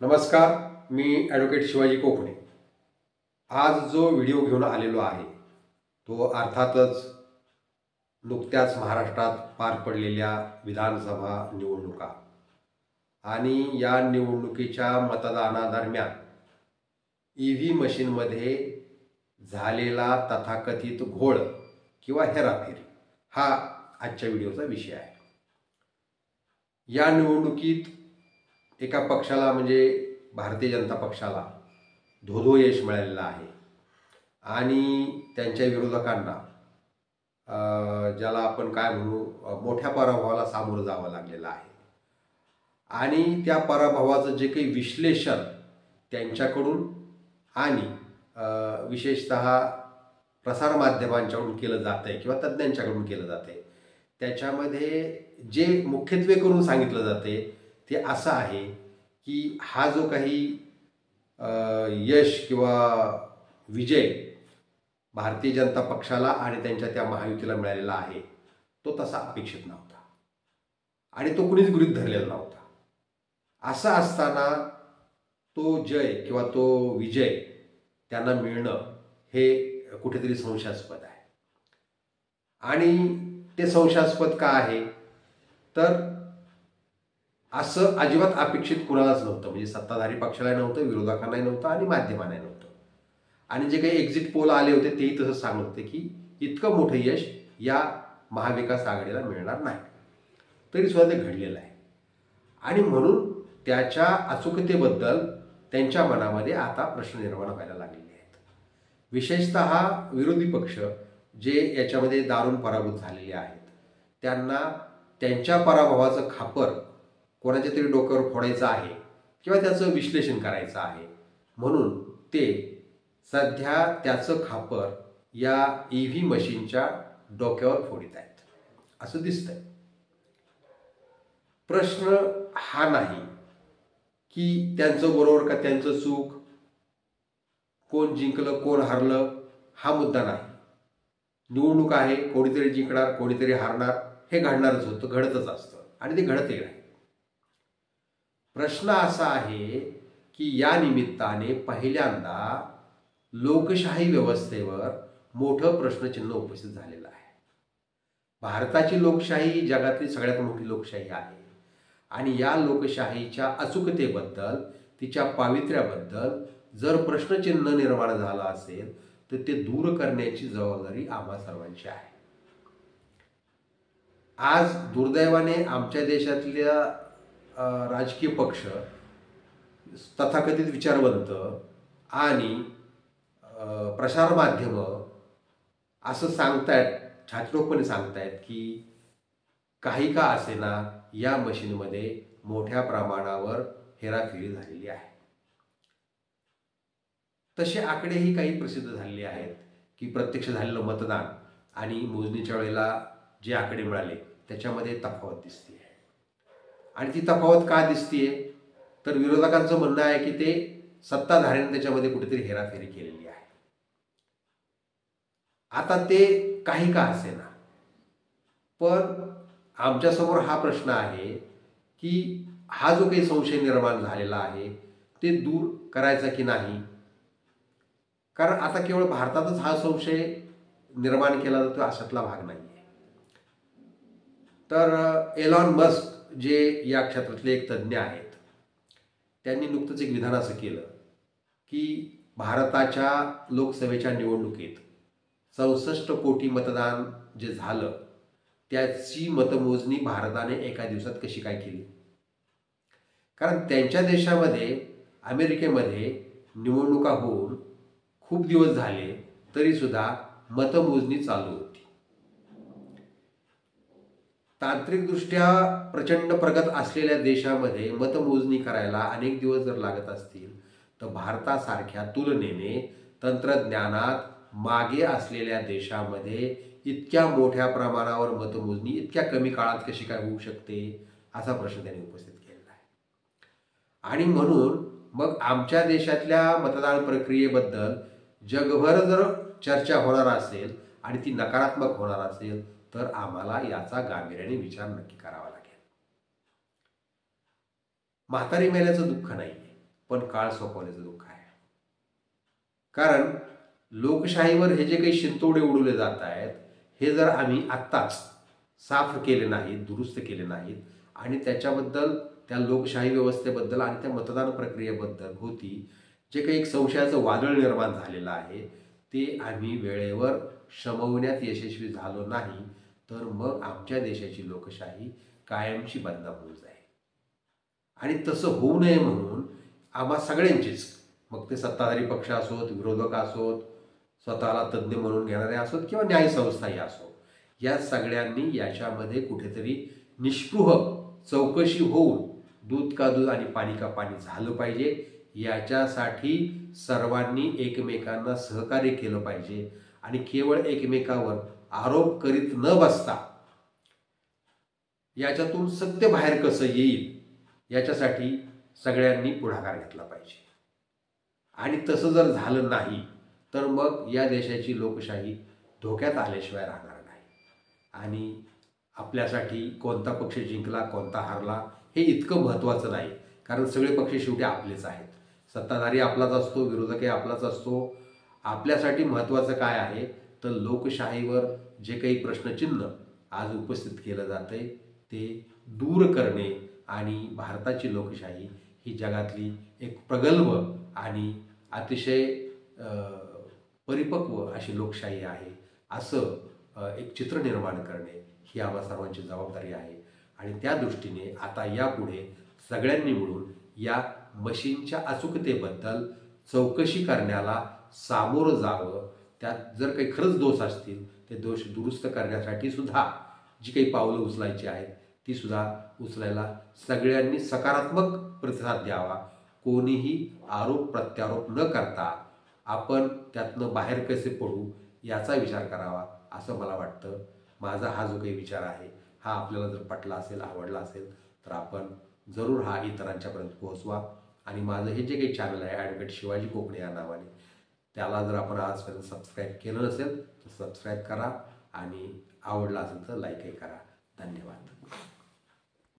नमस्कार, मी ॲडव्होकेट शिवाजी कोकणे। आज जो व्हिडिओ घेऊन आलेलो आहे तो अर्थातच नुकत्याच महाराष्ट्रात पार पडलेल्या विधानसभा निवडणुका आणि या निवडणुकीच्या मतदानादरम्यान EV मशीनमध्ये झालेला तथाकथित घोळ किंवा हेराफेरी हा आजच्या व्हिडिओचा विषय आहे। या निवडणुकीत एका पक्षाला म्हणजे भारतीय जनता पक्षाला धोधो यश मिळालेलं आहे आणि त्यांच्या विरोधकांना ज्याला आपण काय म्हणू मोठ्या पराभवाला सामोरं जावं लागलेलं आहे आणि त्या पराभवाचं जे काही विश्लेषण त्यांच्याकडून आणि विशेषतः प्रसारमाध्यमांच्याकडून केलं जातं आहे किंवा तज्ज्ञांच्याकडून केलं जातं आहे, त्याच्यामध्ये जे मुख्यत्वे करून सांगितलं जाते ते असं आहे की हा जो काही यश किंवा विजय भारतीय जनता पक्षाला आणि त्यांच्या त्या महायुतीला मिळालेला आहे तो तसा अपेक्षित नव्हता आणि तो कुणीच गृहीत धरलेला नव्हता। असं असताना तो जय किंवा तो विजय त्यांना मिळणं हे कुठेतरी संशयास्पद आहे आणि ते संशयास्पद का आहे तर असं अजिबात अपेक्षित कुणालाच नव्हतं, म्हणजे सत्ताधारी पक्षाला नव्हतं, विरोधकांनाही नव्हतं आणि माध्यमांनाही नव्हतं। आणि जे काही एक्झिट पोल आले होते तेही तसं सांगत होते की इतकं मोठं यश या महाविकास आघाडीला मिळणार नाही, तरी सुद्धा ते घडलेलं आहे आणि म्हणून त्याच्या अचूकतेबद्दल त्यांच्या मनामध्ये आता प्रश्न निर्माण व्हायला लागलेले आहेत। विशेषतः विरोधी पक्ष जे याच्यामध्ये दारुण पराभूत झालेले आहेत त्यांना त्यांच्या पराभवाचं खापर कोणाच्या तरी डोक्यावर फोडायचं आहे किंवा त्याचं विश्लेषण करायचं आहे, म्हणून ते सध्या त्याचं खापर या EV मशीनच्या डोक्यावर फोडीत आहेत असं दिसतंय। प्रश्न हा नाही की त्यांचं बरोबर का त्यांचं चूक, कोण जिंकलं कोण हारलं हा मुद्दा नाही। निवडणूक आहे, कोणीतरी जिंकणार कोणीतरी हारणार हे घडणारच होतं, घडतच असतं आणि ते घडतही आहे। प्रश्न असा आहे की या निमित्ताने पहिल्यांदा लोकशाही व्यवस्थेवर मोठं प्रश्नचिन्ह उपस्थित झालेलं आहे। भारताची लोकशाही जगातली सगळ्यात मोठी लोकशाही आहे आणि या लोकशाहीच्या अचूकतेबद्दल तिच्या पावित्र्याबद्दल जर प्रश्नचिन्ह निर्माण झालं असेल तर ते दूर करण्याची जबाबदारी आम्हा सर्वांची आहे। आज दुर्दैवाने आमच्या देशातल्या राजकीय पक्ष तथाकथित विचारवंत आणि प्रसारमाध्यमं असं सांगतायत, छातीरोपणे सांगतायत की काही का असेना या मशीनमध्ये मोठ्या प्रमाणावर हेराफेरी झालेली आहे। तसे आकडेही काही प्रसिद्ध झालेले आहेत की प्रत्यक्ष झालेलं मतदान आणि मोजणीच्या वेळेला जे आकडे मिळाले त्याच्यामध्ये तफावत दिसते आणि ती तफावत का दिसतीये तर विरोधकांचं म्हणणं आहे की ते सत्ताधाऱ्यांनी त्याच्यामध्ये कुठेतरी हेराफेरी केलेली आहे। आता ते काही का असेना, पण आमच्यासमोर हा प्रश्न आहे की हा जो काही संशय निर्माण झालेला आहे ते दूर करायचा की नाही, कारण आता केवळ भारतातच हा संशय निर्माण केला जातो अशातला भाग नाही आहे। तर एलॉन मस्क जे या क्षेत्रातले एक तज्ज्ञ आहेत त्यांनी नुकतंच एक विधान असं केलं की भारताच्या लोकसभेच्या निवडणुकीत 64 कोटी मतदान जे झालं त्याची मतमोजणी भारताने एका दिवसात कशी काय केली, कारण त्यांच्या देशामध्ये अमेरिकेमध्ये निवडणुका होऊन खूप दिवस झाले तरी सुद्धा मतमोजणी चालू होती। तांत्रिकदृष्ट्या प्रचंड प्रगत असलेल्या देशामध्ये मतमोजणी करायला अनेक दिवस जर लागत असतील तर भारतासारख्या तुलनेने तंत्रज्ञानात मागे असलेल्या देशामध्ये इतक्या मोठ्या प्रमाणावर मतमोजणी इतक्या कमी काळात कशी काय होऊ शकते असा प्रश्न त्यांनी उपस्थित केलेला आहे। आणि म्हणून मग आमच्या देशातल्या मतदान प्रक्रियेबद्दल जगभर जर चर्चा होणार असेल आणि ती नकारात्मक होणार असेल तर आम्हाला याचा गांभीर्याने विचार नक्की करावा लागेल। म्हातारी मेल्याचं दुःख नाही आहे, पण काळ सोपवण्याचं दुःख आहे. कारण लोकशाहीवर हे जे काही शिंतोडे उडवले जात आहेत हे जर आम्ही आत्ताच साफ केले नाहीत, दुरुस्त केले नाहीत आणि त्याच्याबद्दल, त्या लोकशाही व्यवस्थेबद्दल आणि त्या मतदान प्रक्रियेबद्दल होती जे काही एक संशयाचं वादळ निर्माण झालेलं आहे ते आम्ही वेळेवर शमवण्यात यशस्वी झालो नाही तर मग आमच्या देशाची लोकशाही कायमची बदनाम होऊन जाईल. आणि तसं होऊ नये म्हणून आम्हा सगळ्यांचीच, मग ते सत्ताधारी पक्ष असोत, विरोधक असोत, स्वतःला तज्ज्ञ म्हणून घेणारे असोत किंवा न्यायसंस्थाही असो, या सगळ्यांनी याच्यामध्ये कुठेतरी निष्पृह चौकशी होऊन दूध का दूध आणि पाणी का पाणी झालं पाहिजे. याच्यासाठी सर्वांनी एकमेकांना सहकार्य केलं पाहिजे आणि केवळ एकमेकावर आरोप करीत न बसता याच्यातून सत्य बाहेर कसं येईल याच्यासाठी सगळ्यांनी पुढाकार घेतला पाहिजे. आणि तसं जर झालं नाही तर मग या देशाची लोकशाही धोक्यात आल्याशिवाय राहणार नाही. आणि आपल्यासाठी कोणता पक्ष जिंकला, कोणता हारला हे इतकं महत्त्वाचं नाही, कारण सगळे पक्ष शेवटी आपलेच आहेत. सत्ताधारी आपलाच असतो, विरोधकही आपलाच असतो. आपल्यासाठी महत्त्वाचं काय आहे तर लोकशाहीवर जे काही प्रश्नचिन्ह आज उपस्थित केलं जातं आहे ते दूर करणे आणि भारताची लोकशाही ही जगातली एक प्रगल्भ आणि अतिशय परिपक्व अशी लोकशाही आहे असं एक चित्र निर्माण करणे ही आम्हा सर्वांची जबाबदारी आहे. आणि त्या दृष्टीने आता यापुढे सगळ्यांनी मिळून या मशीनच्या अचूकतेबद्दल चौकशी करण्याला सामोरं जावं. त्यात जर काही खरंच दोष असतील ते दोष दुरुस्त करण्यासाठी सुद्धा जी काही पावलं उचलायची आहेत ती सुद्धा उचलायला सगळ्यांनी सकारात्मक प्रतिसाद द्यावा. कोणीही आरोप प्रत्यारोप न करता आपण त्यातनं बाहेर कसे पडू याचा विचार करावा असं मला वाटतं. माझा हा जो काही विचार आहे हा आपल्याला जर पटला असेल, आवडला असेल तर आपण जरूर हा इतरांच्यापर्यंत पोहोचवा. आणि माझं हे जे काही चॅनल आहे ॲडव्होकेट शिवाजी कोकणे या नावाने, त्याला जर आपण आजपर्यंत सबस्क्राईब केलं नसेल तर सबस्क्राईब करा आणि आवडला असेल तर लाईकही करा. धन्यवाद.